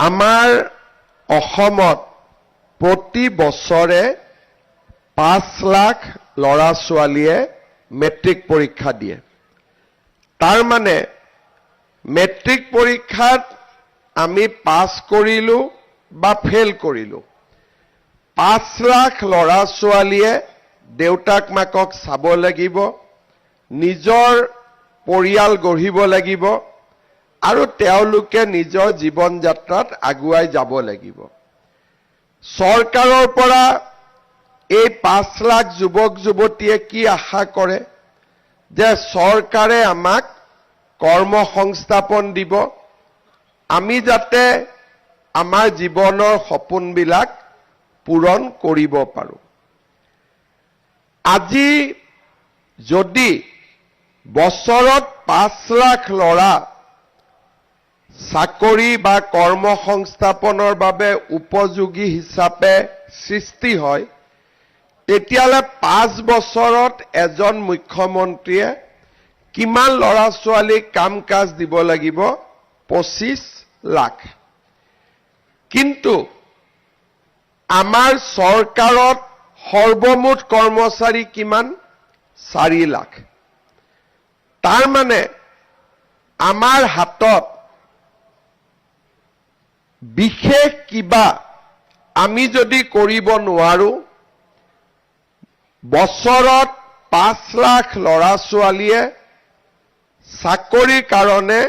আমাৰ অসমত প্ৰতি বছৰে 5 লাখ ল'ৰা ছোৱালীয়ে মেট্ৰিক পৰীক্ষা দিয়ে। তাৰ মানে মেট্ৰিক পৰীক্ষাত আমি পাছ কৰিলো বা ফেল কৰিলো, 5 লাখ ল'ৰা ছোৱালীয়ে দেউতাক মাকক চাব লাগিব, নিজৰ পৰিয়াল গঢ়িব লাগিব আৰু তেওঁলোকে নিজৰ জীৱন যাত্ৰাত আগুৱাই যাব লাগিব। চৰকাৰৰ পৰা এই 5 লাখ যুৱক যুৱতীয়ে কি আশা কৰে যে চৰকাৰে আমাক কৰ্মসংস্থাপন দিব, আমি যাতে আমাৰ জীৱনৰ সপোনবিলাক পূৰণ কৰিব পাৰোঁ। আজি যদি বছৰত 5 লাখ ল'ৰা চাকৰি বা কৰ্মসংস্থাপনৰ বাবে উপযোগী হিচাপে সৃষ্টি হয়, তেতিয়াহ'লে 5 বছৰত এজন মুখ্যমন্ত্ৰীয়ে কিমান ল'ৰা ছোৱালীক কাম কাজ দিব লাগিব? 25 লাখ। কিন্তু আমাৰ চৰকাৰত সৰ্বমুঠ কৰ্মচাৰী কিমান? 4 লাখ। তাৰ মানে আমাৰ হাতত বিশেষ কিবা আমি যদি কৰিব নোৱাৰো, বছৰত 5 লাখ ল'ৰা ছোৱালীয়ে চাকৰিৰ কাৰণে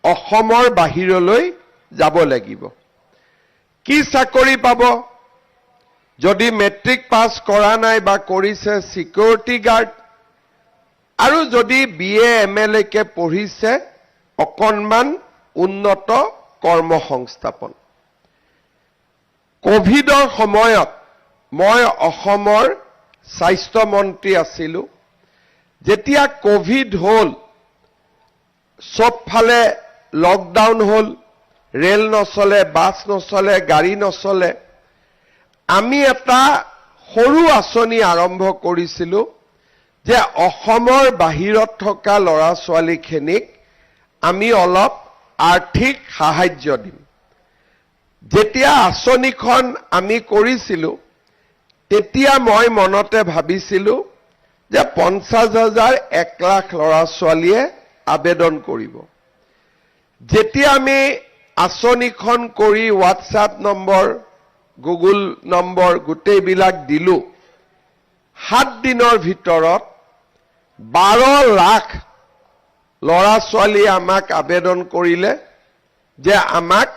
অসমৰ বাহিৰলৈ যাব লাগিব। কি চাকৰি পাব? যদি মেট্ৰিক পাছ কৰা নাই বা কৰিছে সিকিউৰিটি গাৰ্ড, আৰু যদি BA MA লৈকে পঢ়িছে অকণমান উন্নত কৰ্মসংস্থাপন। কোভিডৰ সময়ত মই অসমৰ স্বাস্থ্য মন্ত্ৰী আছিলোঁ। যেতিয়া কোভিড হ'ল, চবফালে লকডাউন হ'ল, ৰেল নচলে, বাছ নচলে, গাড়ী নচলে, আমি এটা সৰু আঁচনি আৰম্ভ কৰিছিলোঁ যে অসমৰ বাহিৰত থকা ল'ৰা ছোৱালীখিনিক আমি অলপ আৰ্থিক সাহায্য দিম। যেতিয়া আঁচনিখন আমি কৰিছিলোঁ, তেতিয়া মই মনতে ভাবিছিলোঁ যে 50,000 1 লাখ ল'ৰা ছোৱালীয়ে আবেদন কৰিব। যেতিয়া আমি আঁচনিখন কৰি হোৱাটছআপ নম্বৰ, গুগল নম্বৰ গোটেইবিলাক দিলোঁ, 7 দিনৰ ভিতৰত 12 লাখ ল'ৰা ছোৱালীয়ে আমাক আবেদন কৰিলে যে আমাক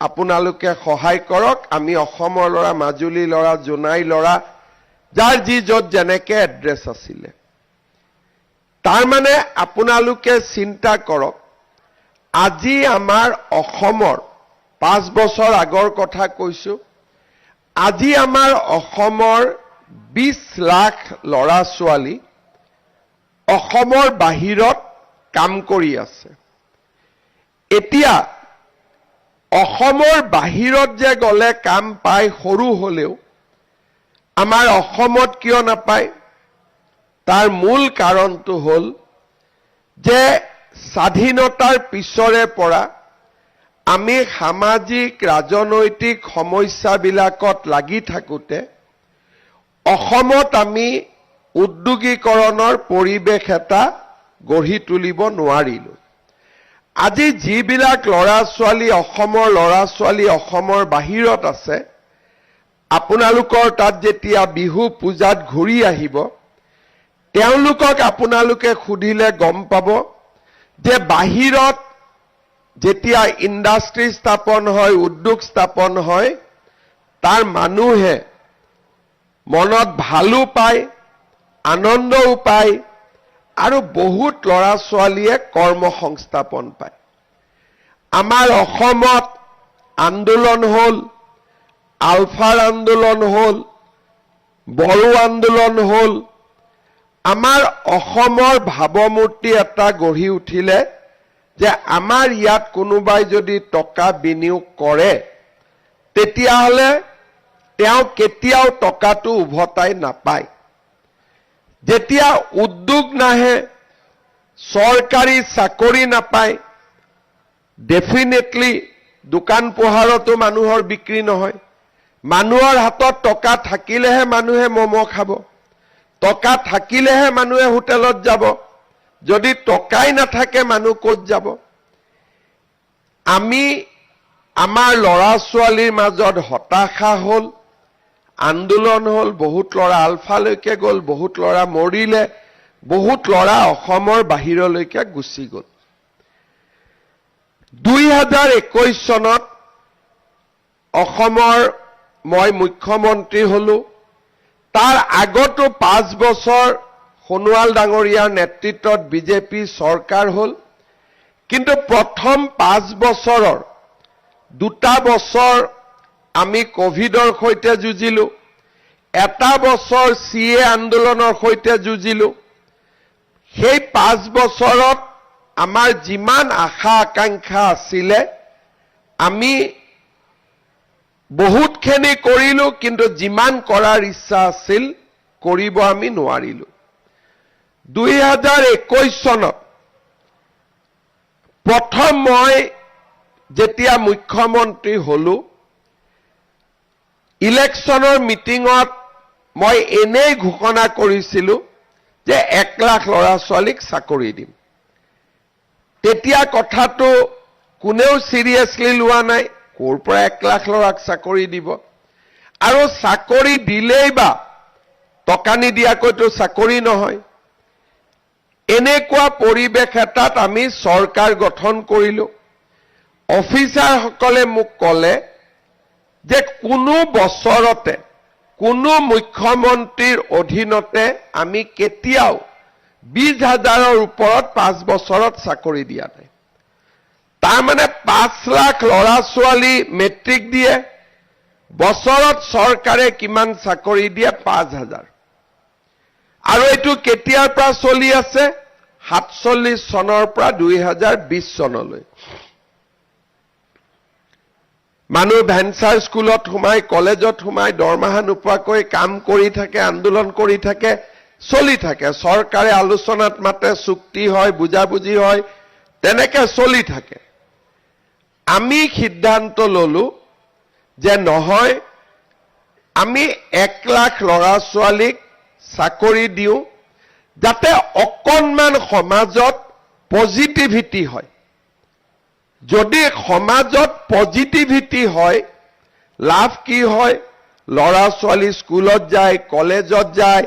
আপোনালোকে সহায় কৰক, আমি অসমৰ ল'ৰা, মাজুলী ল'ৰা, জোনাই ল'ৰা, যাৰ যি য'ত যেনেকে এড্ৰেছ আছিলে। তাৰ মানে আপোনালোকে চিন্তা কৰক, আজি আমাৰ অসমৰ 5 বছৰ আগৰ কথা কৈছোঁ, আজি আমাৰ অসমৰ 20 লাখ ল'ৰা ছোৱালী অসমৰ বাহিৰত কাম কৰি আছে। এতিয়া অসমৰ বাহিৰত যে গ'লে কাম পায় সৰু হ'লেও, আমাৰ অসমত কিয় নাপায়? তাৰ মূল কাৰণটো হ'ল যে স্বাধীনতাৰ পিছৰে পৰা আমি সামাজিক ৰাজনৈতিক সমস্যাবিলাকত লাগি থাকোঁতে অসমত আমি উদ্যোগীকৰণৰ পৰিৱেশ এটা গঢ়ি তুলিব নোৱাৰিলোঁ। আজি যিবিলাক ল'ৰা ছোৱালী, অসমৰ ল'ৰা ছোৱালী অসমৰ বাহিৰত আছে, আপোনালোকৰ তাত যেতিয়া বিহু পূজাত ঘূৰি আহিব, তেওঁলোকক আপোনালোকে সুধিলে গম পাব যে বাহিৰত যেতিয়া ইণ্ডাষ্ট্ৰী স্থাপন হয়, উদ্যোগ স্থাপন হয়, তাৰ মানুহে মনত ভালো পায়, আনন্দও পায় আৰু বহুত ল'ৰা ছোৱালীয়ে কৰ্মসংস্থাপন পায়। আমাৰ অসমত আন্দোলন হ'ল, আলফাৰ আন্দোলন হ'ল, বড়ো আন্দোলন হ'ল, আমাৰ অসমৰ ভাৱমূৰ্তি এটা গঢ়ি উঠিলে যে আমাৰ ইয়াত কোনোবাই যদি টকা বিনিয়োগ কৰে, তেতিয়াহ'লে তেওঁ কেতিয়াও টকাটো উভতাই নাপায়। যেতিয়া উদ্যোগ নাহে, চৰকাৰী চাকৰি নাপায়, ডেফিনেটলি দোকান পোহাৰতো মানুহৰ বিক্ৰী নহয় মানুহৰ হাতত টকা থাকিলেহে মানুহে মম খাব টকা থাকিলেহে মানুহে হোটেলত যাব যদি টকাই নাথাকে মানুহ ক'ত যাব আমি আমাৰ লৰা ছোৱালীৰ মাজত হতাশা হল আন্দোলন হল বহুত লৰা আলফালৈকে গল বহুত লৰা মৰিলে বহুত লৰা অসমৰ বাহিৰলৈকে গুচি গল 2021 চনত অসমৰ মই মুখ্যমন্ত্ৰী হলো তাৰ আগতো 5 বছৰ সোণোৱাল ডাঙৰীয়াৰ নেতৃত্বত বিজেপি চৰকাৰ হল কিন্তু প্ৰথম 5 বছৰৰ দুটা বছৰ আমি কোভিডৰ সৈতে যুঁজিলো এটা বছৰ সিএ আন্দোলনৰ সৈতে যুঁজিলো সেই 5 বছৰত আমাৰ যিমান আশা আকাংক্ষা আছিলে আমি বহুতখিনি কৰিলো কিন্তু যিমান কৰাৰ ইচ্ছা আছিল কৰিব আমি নোৱাৰিলো 2021 চনত প্ৰথম মই যেতিয়া মুখ্যমন্ত্ৰী হলো ইলেকশ্যনৰ মিটিঙত মই এনেই ঘোষণা কৰিছিলো যে 1 লাখ লৰা ছোৱালীক চাকৰি দিম তেতিয়া কথাটো কোনেও সিৰিয়াসলি লোৱা নাই কোৰ পৰা 1 লাখ লৰাক চাকৰি দিব আৰু চাকৰি দিলেই বা টকা নিদিয়াকৈতো চাকৰি নহয় এনেকুৱা পৰিবেশ এটাত আমি চৰকাৰ গঠন কৰিলো অফিচাৰসকলে মোক ক'লে যে কোনো বছৰতে কোনো মুখ্যমন্ত্ৰীৰ অধীনতে আমি কেতিয়াও 20,000ৰ ওপৰত 5 বছৰত চাকৰি দিয়া নাই তাৰ মানে 5 লাখ লৰা ছোৱালী মেট্ৰিক দিয়ে বছৰত চৰকাৰে কিমান চাকৰি দিয়ে 5,000 আৰু এটো কেতিয়াৰ পৰা চলি আছে 47 চনৰ পৰা 2020 চনলৈ মানুহ ভেঞ্চাৰ স্কুলত সোমাই কলেজত সোমাই দৰমহা নোপোৱাকৈ কাম কৰি থাকে আন্দোলন কৰি থাকে চলি থাকে চৰকাৰে আলোচনাত মাতে চুক্তি হয় বুজাবুজি হয় তেনেকে চলি থাকে আমি সিদ্ধান্ত ললো যে নহয় আমি 1 লাখ লৰা ছোৱালীক চাকৰি দিও যাতে অকণমান সমাজত পজিটিভিটি হয় যদি সমাজত পজিটিভিটি হয় লাভ কি হয় লৰা ছোৱালী স্কুলত যায় কলেজত যায়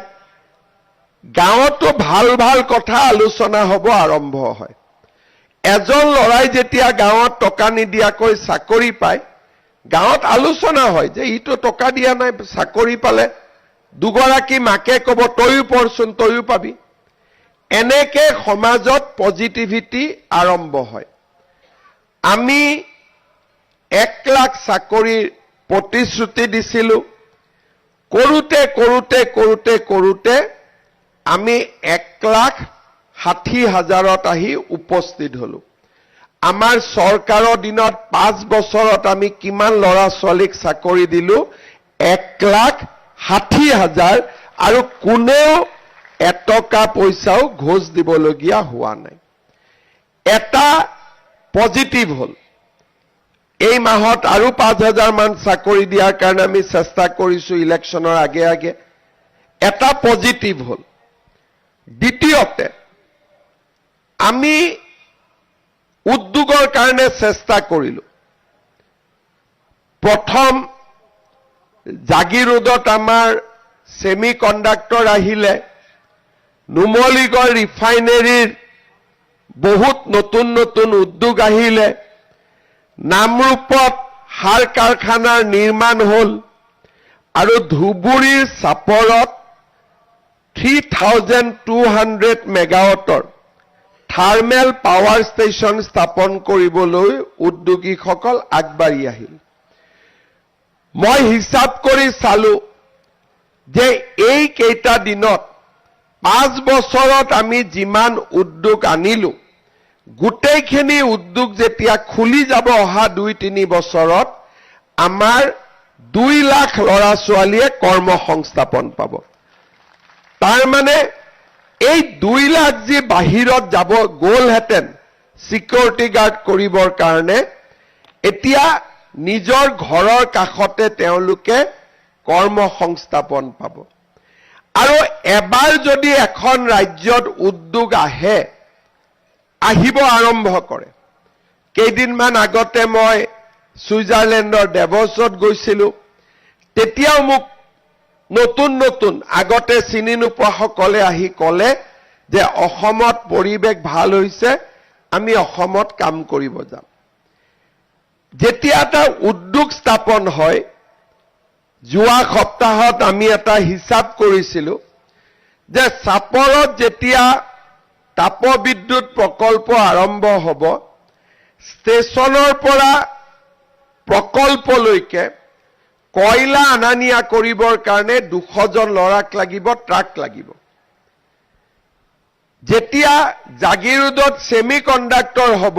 গাঁৱতো ভাল ভাল কথা আলোচনা হ'ব আৰম্ভ হয় এজন লৰাই যেতিয়া গাঁৱত টকা নিদিয়াকৈ চাকৰি পায় গাঁৱত আলোচনা হয় যে ইটো টকা দিয়া নাই চাকৰি পালে দুগৰাকী মাকে ক'ব তয়ো পঢ়চোন তয়ো পাবি এনেকে সমাজত পজিটিভিটি আৰম্ভ হয় আমি 1 লাখ চাকৰিৰ প্ৰতিশ্ৰুতি দিছিলো কৰোতে কৰোতে কৰোতে কৰোতে আমি 1,60,000ত আহি উপস্থিত হলো আমাৰ চৰকাৰৰ দিনত 5 বছৰত আমি কিমান লৰা ছোৱালীক চাকৰি দিলো 1,60,000 আৰু কোনেও এটকা পইচাও ঘোষ দিবলগীয়া হোৱা নাই এটা পজিটিভ হল এই মাহত আৰু 5,000 মান চাকৰি দিয়াৰ কাৰণে আমি চেষ্টা কৰিছো ইলেকশ্যনৰ আগে আগে এটা পজিটিভ হল দ্বিতীয়তে আমি উদ্যোগৰ কাৰণে চেষ্টা কৰিলো প্ৰথম জাগিৰোডত আমাৰ সেমি কণ্ডাক্টৰ আহিলে নুমলীগড় ৰিফাইনেৰীৰ বহুত নতুন নতুন উদ্যোগ আহিলে নামৰূপত সাৰ কাৰখানাৰ নিৰ্মাণ হল আৰু ধুবুৰীৰ চাপৰত 3,200 মেগাৱাটৰ থাৰ্মেল পাৱাৰ ষ্টেচন স্থাপন কৰিবলৈ উদ্যোগীসকল আগবাঢ়ি আহিল মই হিচাপ কৰি চালো যে এই কেইটা দিনত 5 বছৰত আমি যিমান উদ্যোগ আনিলো গোটেইখিনি উদ্যোগ যেতিয়া খুলি যাব অহা 2-3 বছৰত আমাৰ 2 লাখ লৰা ছোৱালীয়ে কৰ্মসংস্থাপন পাব তাৰ মানে এই 2 লাখ যি বাহিৰত যাব গ'লহেঁতেন সিকিউৰিটি গাৰ্ড কৰিবৰ কাৰণে এতিয়া নিজৰ ঘৰৰ কাষতে তেওঁলোকে কৰ্মসংস্থাপন পাব। আৰু এবাৰ যদি এখন ৰাজ্যত উদ্যোগ আহিব আৰম্ভ কৰে, কেইদিনমান আগতে মই ছুইজাৰলেণ্ডৰ ডেভছত গৈছিলোঁ, তেতিয়াও মোক নতুন আগতে চিনি নোপোৱাসকলে আহি ক'লে যে অসমত পৰিৱেশ ভাল হৈছে, আমি অসমত কাম কৰিব যাম। যেতিয়া এটা উদ্যোগ স্থাপন হয়, যোৱা সপ্তাহত আমি এটা হিচাপ কৰিছিলোঁ যে চাপৰত যেতিয়া তাপবিদ্যুৎ প্ৰকল্প আৰম্ভ হ'ব, ষ্টেচনৰ পৰা প্ৰকল্পলৈকে কয়লা অনা নিয়া কৰিবৰ কাৰণে 200 জন ল'ৰাক লাগিব, ট্ৰাক লাগিব। যেতিয়া জাগিৰোডত ছেমি কণ্ডাক্টৰ হ'ব,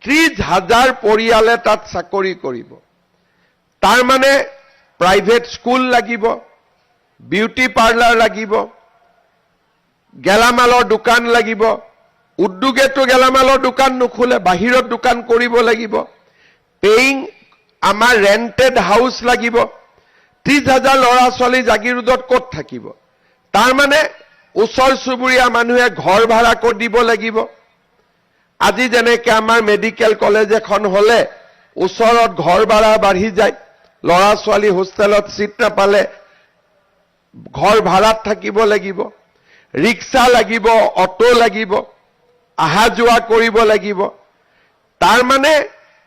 30,000 পৰিয়ালে তাত চাকৰি কৰিব। তাৰ মানে প্ৰাইভেট স্কুল লাগিব, বিউটি পাৰ্লাৰ লাগিব, গেলামালৰ দোকান লাগিব। উদ্যোগেতো গেলামালৰ দোকান নোখোলে, বাহিৰত দোকান কৰিব লাগিব। পেইং আমাৰ ৰেণ্টেড হাউচ লাগিব। 30,000 ল'ৰা ছোৱালী জাগিৰোডত ক'ত থাকিব? তাৰ মানে ওচৰ চুবুৰীয়া মানুহে ঘৰ ভাড়া ক'ত দিব লাগিব। আজি যেনেকৈ আমাৰ মেডিকেল কলেজ এখন হ'লে ওচৰত ঘৰ ভাড়া বাঢ়ি যায়, ল'ৰা ছোৱালী হোষ্টেলত চিট নাপালে ঘৰ ভাড়াত থাকিব লাগিব, ৰিক্সা লাগিব, অটো লাগিব, অহা যোৱা কৰিব লাগিব। তাৰ মানে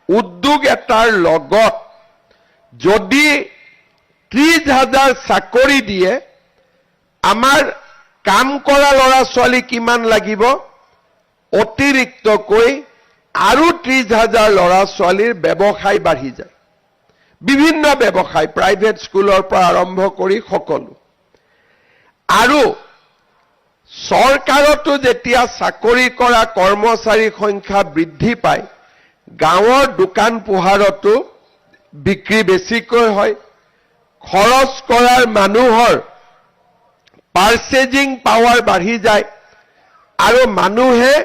উদ্যোগ এটাৰ লগত যদি 30,000 চাকৰি দিয়ে, আমাৰ কাম কৰা ল'ৰা ছোৱালী কিমান লাগিব? অতিৰিক্তকৈ আৰু 30,000 ল'ৰা ছোৱালীৰ ব্যৱসায় বাঢ়ি যায়। বিভিন্ন ব্যৱসায়, প্ৰাইভেট স্কুলৰ পৰা আৰম্ভ কৰি সকলো। আৰু চৰকাৰতো যেতিয়া চাকৰি কৰা কৰ্মচাৰীৰ সংখ্যা বৃদ্ধি পায়, গাঁৱৰ দোকান পোহাৰতো বিক্ৰী বেছিকৈ হয়। খৰচ কৰাৰ মানুহৰ পাৰ্চেজিং পাৱাৰ বাঢ়ি যায় আৰু মানুহে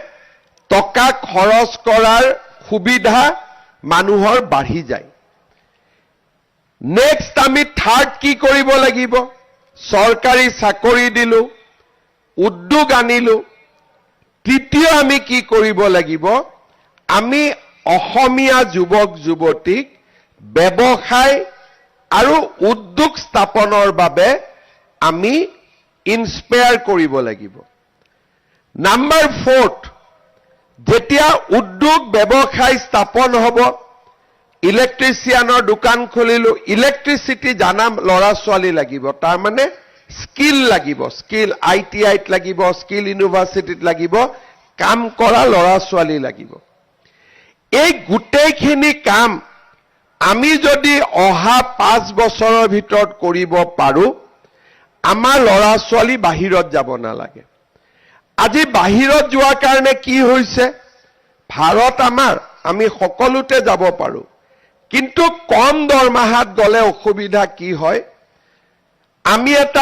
টকা খৰচ কৰাৰ সুবিধা মানুহৰ বাঢ়ি যায়। নেক্সট আমি থাৰ্ড কি কৰিব লাগিব? চৰকাৰী চাকৰি দিলোঁ, উদ্যোগ আনিলোঁ। তৃতীয় আমি কি কৰিব লাগিব? আমি অসমীয়া যুৱক যুৱতীক ব্যৱসায় আৰু উদ্যোগ স্থাপনৰ বাবে আমি ইনস্পায়াৰ কৰিব লাগিব। নাম্বাৰ 4, যেতিয়া উদ্যোগ ব্যৱসায় স্থাপন হ'ব, ইলেক্ট্ৰিচিয়ানৰ দোকান খুলিলোঁ, ইলেক্ট্ৰিচিটি জানা ল'ৰা ছোৱালী লাগিব। তাৰমানে স্কিল লাগিব, স্কিল ITIত লাগিব, স্কিল ইউনিভাৰ্চিটিত লাগিব, কাম কৰা ল'ৰা ছোৱালী লাগিব। এই গোটেইখিনি কাম আমি যদি অহা 5 বছৰৰ ভিতৰত কৰিব পাৰোঁ, আমাৰ ল'ৰা ছোৱালী বাহিৰত যাব নালাগে। আজি বাহিৰত যোৱাৰ কাৰণে কি হৈছে? ভাৰত আমাৰ, আমি সকলোতে যাব পাৰোঁ, কিন্তু কম দৰমহাত গ'লে অসুবিধা কি হয়? আমি এটা